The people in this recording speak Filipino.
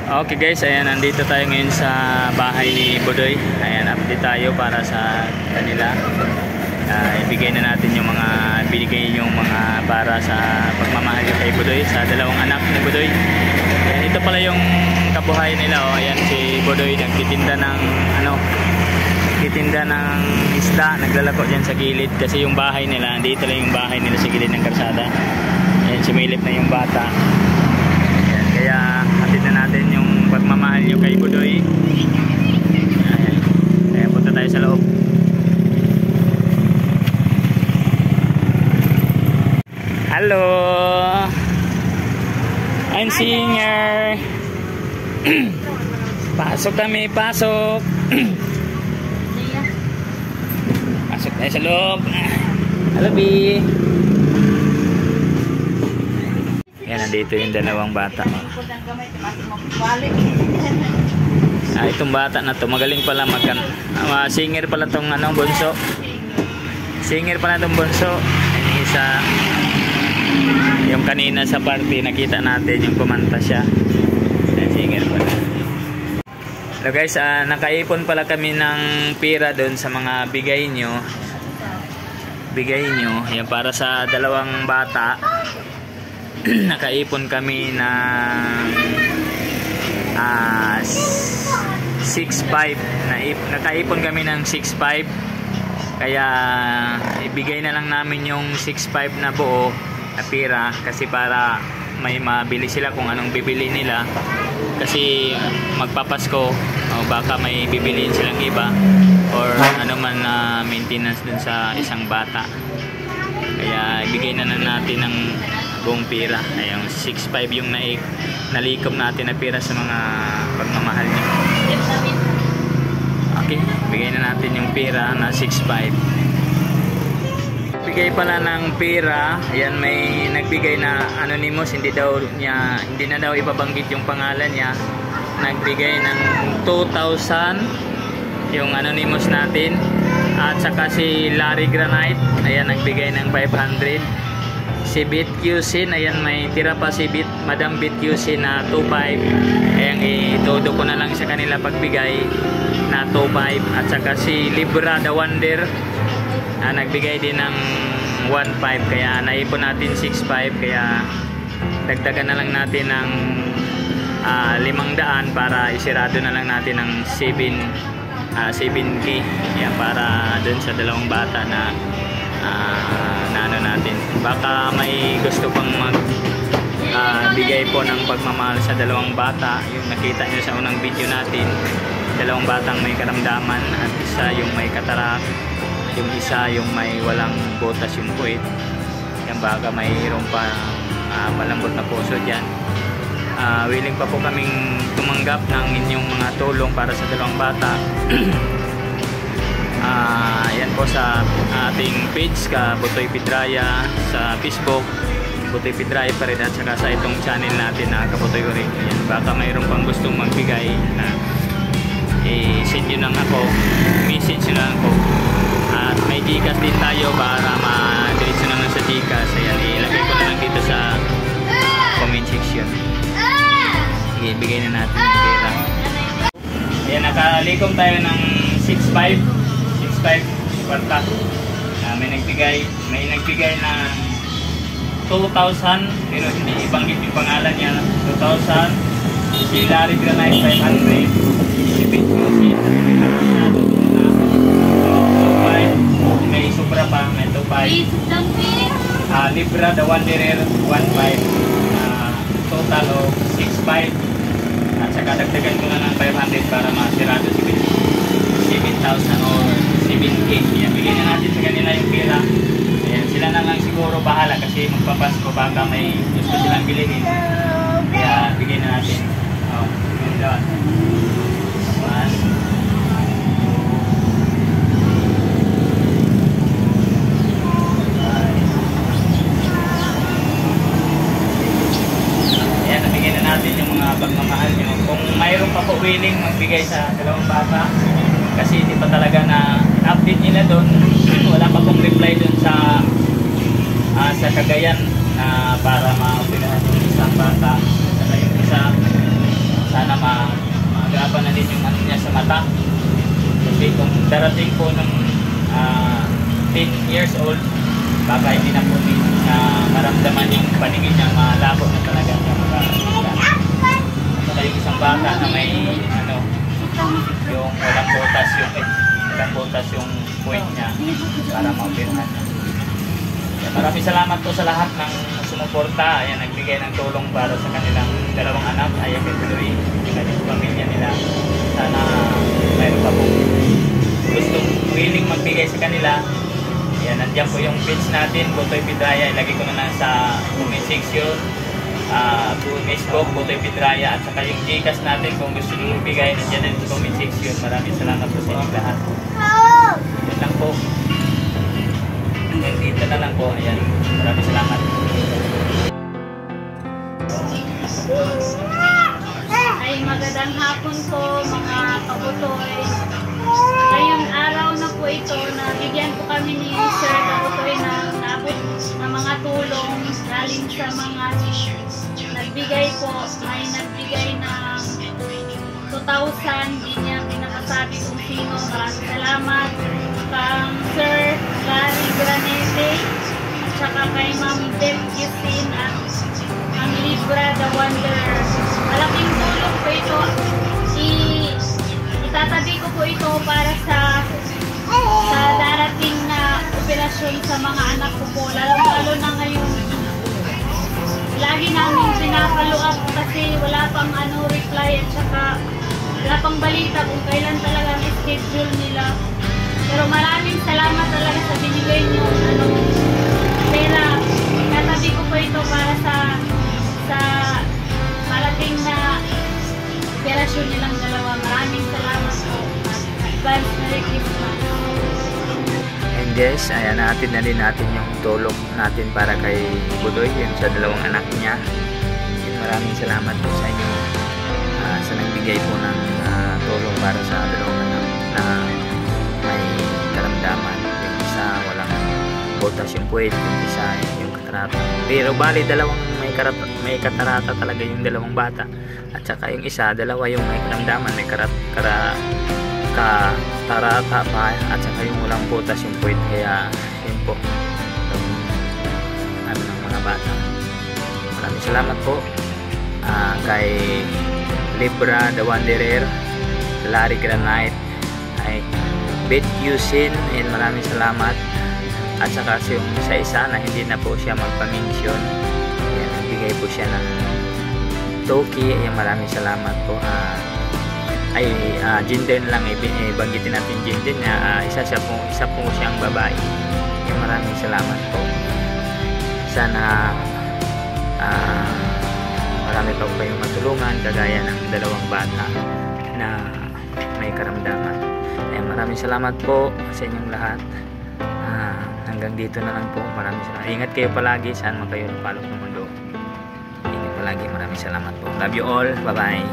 Okay guys, ayan, nandito tayo ngayon sa bahay ni Budoy. Ayan, update tayo para sa kanila. Ibigay na natin yung mga binigay yung mga para sa pagmamahal kay Budoy sa dalawang anak ni Budoy. Ayan, ito pala yung kabuhayan nila. Oh. Ayan, si Budoy nagtitinda ng nagtitinda ng isda, naglalako dyan sa gilid kasi yung bahay nila, dito lang yung bahay nila sa gilid ng karsada. Ayan, sumilip na yung bata. Ayan, kaya hatid na natin yung pagmamahal nyo kay Budoy. Ayan, kaya punta tayo sa loob. Hello, I'm singer. Pasok kami, pasok. Pasok tayo sa loob. Hello, B. Yan, nandito yung dalawang bata. Itong bata na to, magaling pala singer pala tong bunso. Singer pala tong bunso. Yung isa, yung kanina sa party nakita natin yung kumanta siya. Singer pala. Hello guys, nakaipon pala kami ng pira doon sa mga bigay nyo. Yan para sa dalawang bata. Nakaipon kami ng 6.5. Nakaipon kami ng 6.5. Kaya ibigay na lang namin yung 6.5 na buo na pira kasi para may mabili sila kung anong bibili nila. Kasi magpapasko o baka may bibiliin silang iba or ano man na maintenance dun sa isang bata. Kaya ibigay na natin ng buong pira. Ay, yung 6.5 yung nalikom natin na pira sa mga pagmamahal niyo. Okay, bigay na natin yung pira na 6.5. Bigay pala ng pira. Ayan, may nagbigay na anonymous, hindi na daw ibabanggit yung pangalan niya. Nagbigay ng 2,000 yung anonymous natin. At saka si Larry Granite, ayan, nagbigay ng 500. Si Bit QC, ayan, may tira pa si Madam Bit QC na 2.5. Ayan, itudo ko na lang sa kanila pagbigay na 2.5. At saka si Libra the Wonder, nagbigay din ng 1.5. Kaya naipon natin 6.5. Kaya dagdagan na lang natin ng 500 para isirado na lang natin ng 7K. Ayan, para dun sa dalawang bata na ano natin. Baka may gusto pang bigay po ng pagmamahal sa dalawang bata. Yung nakita nyo sa unang video natin, dalawang batang may karamdaman at isa yung may katarak, yung isa yung may walang botas yung puwit. Yan, baka mayroon pa malambot na puso dyan. Willing pa po kaming tumanggap ng inyong mga tulong para sa dalawang bata. Yan po sa ating page Butoy Pidraya, sa Facebook Butoy Pidraya pa rin, at saka sa itong channel natin na Kabutoy Uring. Ayan, baka mayroon pang gustong magbigay na send nyo lang ako, message nyo lang ako. At may Gcash din tayo para ma-diretso naman sa Gcash. Ayan, ilagay ko na lang dito sa comment section. Sige, bigay na natin yung pera. Ayan, nakalikom tayo ng 6.5 kwarta. May nagbigay na 2,000 pero hindi ibanggit yung pangalan niya. 2,000. Si Larry Granite 500. Si Bitcoin 2.5. May sobra pa, may 2.5. Libra the Wanderer 1.5. Total of 6.5. At saka dagdagan ko na ng 500 para masirado si 7,000 or 7K. Yan, bigyan na natin sa kanila yung pera. Ayan, sila na lang siguro bahala kasi magpapasko, baka may gusto silang bilhin. Kaya bigyan na natin. Yun doon. 1, 2, 3. Ayan, nabigyan na natin yung mga pagmamahal nyo. Kung mayroon pa po willing magbigay sa dalawang bata, kasi hindi pa talaga na update nila doon. Wala pa pong reply doon sa Cagayan na para ma-operahan yung isang bata. Saka yung isa, sana mata. Kasi kung darating po ng 10 years old, baka hindi na po maramdaman yung paningin niya, malabo na talaga siya makakita. Saka yung isang bata na may yung walang butas yung point niya para maoperahan niya. Maraming salamat po sa lahat ng sumuporta. Ayan, nagbigay ng tulong para sa kanilang dalawang anak. Ayan, tuloy yung pamilya nila. Sana mayroon pa po gustong willing magbigay sa kanila. Ayan, nandiyan po yung page natin, Butoy Pidraya. Ilagay ko na lang sa comment section. Facebook, Butoy Pidraya. At saka yung Gcash natin kung gusto nyo magbigay, nandiyan din sa comment section. Maraming salamat po sa inyo lahat. Yan lang po. Dito na lang po. Ayan. Maraming salamat. Ay, magandang hapon po mga kabutoy. Ngayong araw na po ito, nabigyan po kami ni Sir Kabutoy ng naabot na mga tulong galing sa mga nagbigay po. May nagbigay ng 2,000. Hindi niya pinakasabi kung sino. Maraming salamat. Kang Sir Larry Granete at saka kay Ma'am Beth Justin at Ma'am Libra the Wanderer. Malaking tulong po ito. Itatabi ko po ito para sa darating na operasyon sa mga anak ko po. Lalo na ngayon. Lagi namin pinapalo up kasi wala pang reply at saka wala pang balita kung kailan talaga ang schedule nila. Pero maraming salamat talaga sa binigay niyo pera. Tatabi ko po ito para sa malaking na operasyon nilang dalawa. Maraming salamat po. Advance Merry Christmas. And guys, ayan, natin na din natin yung tulong natin para kay Budoy, yun sa dalawang anak niya. Maraming salamat po sa inyo sa nagbigay po ng tulong para sa dalawang anak na may karamdaman. Yung isa walang butas yung puwet, yung isa yung katarata. Pero bali dalawang may katarata talaga yung dalawang bata. At saka yung isa, dalawa yung may karamdaman, may katarata pa, at saka yung walang butas yung puwet. Kaya yun po yung ng mga bata. Maraming salamat po kay Libra the Wanderer, Larry Granite, ay Beth Yusin, and maraming salamat. At saka yung isa na hindi na po siya magpa-mention, ayan, nagbigay po siya ng Toki. Ayan, maraming salamat po. Gender lang, banggitin natin gender niya. Isa po siyang babae. Ayan, maraming salamat po. Sana marami pa po kayong matulungan kagaya ng dalawang bata na may karamdaman. Ayan, maraming salamat po sa inyong lahat. Hanggang dito na lang po. Maraming salamat. Ingat kayo palagi. Saan man kayo napalok ng mundo. Ingat palagi. Maraming salamat po. Love you all. Bye bye.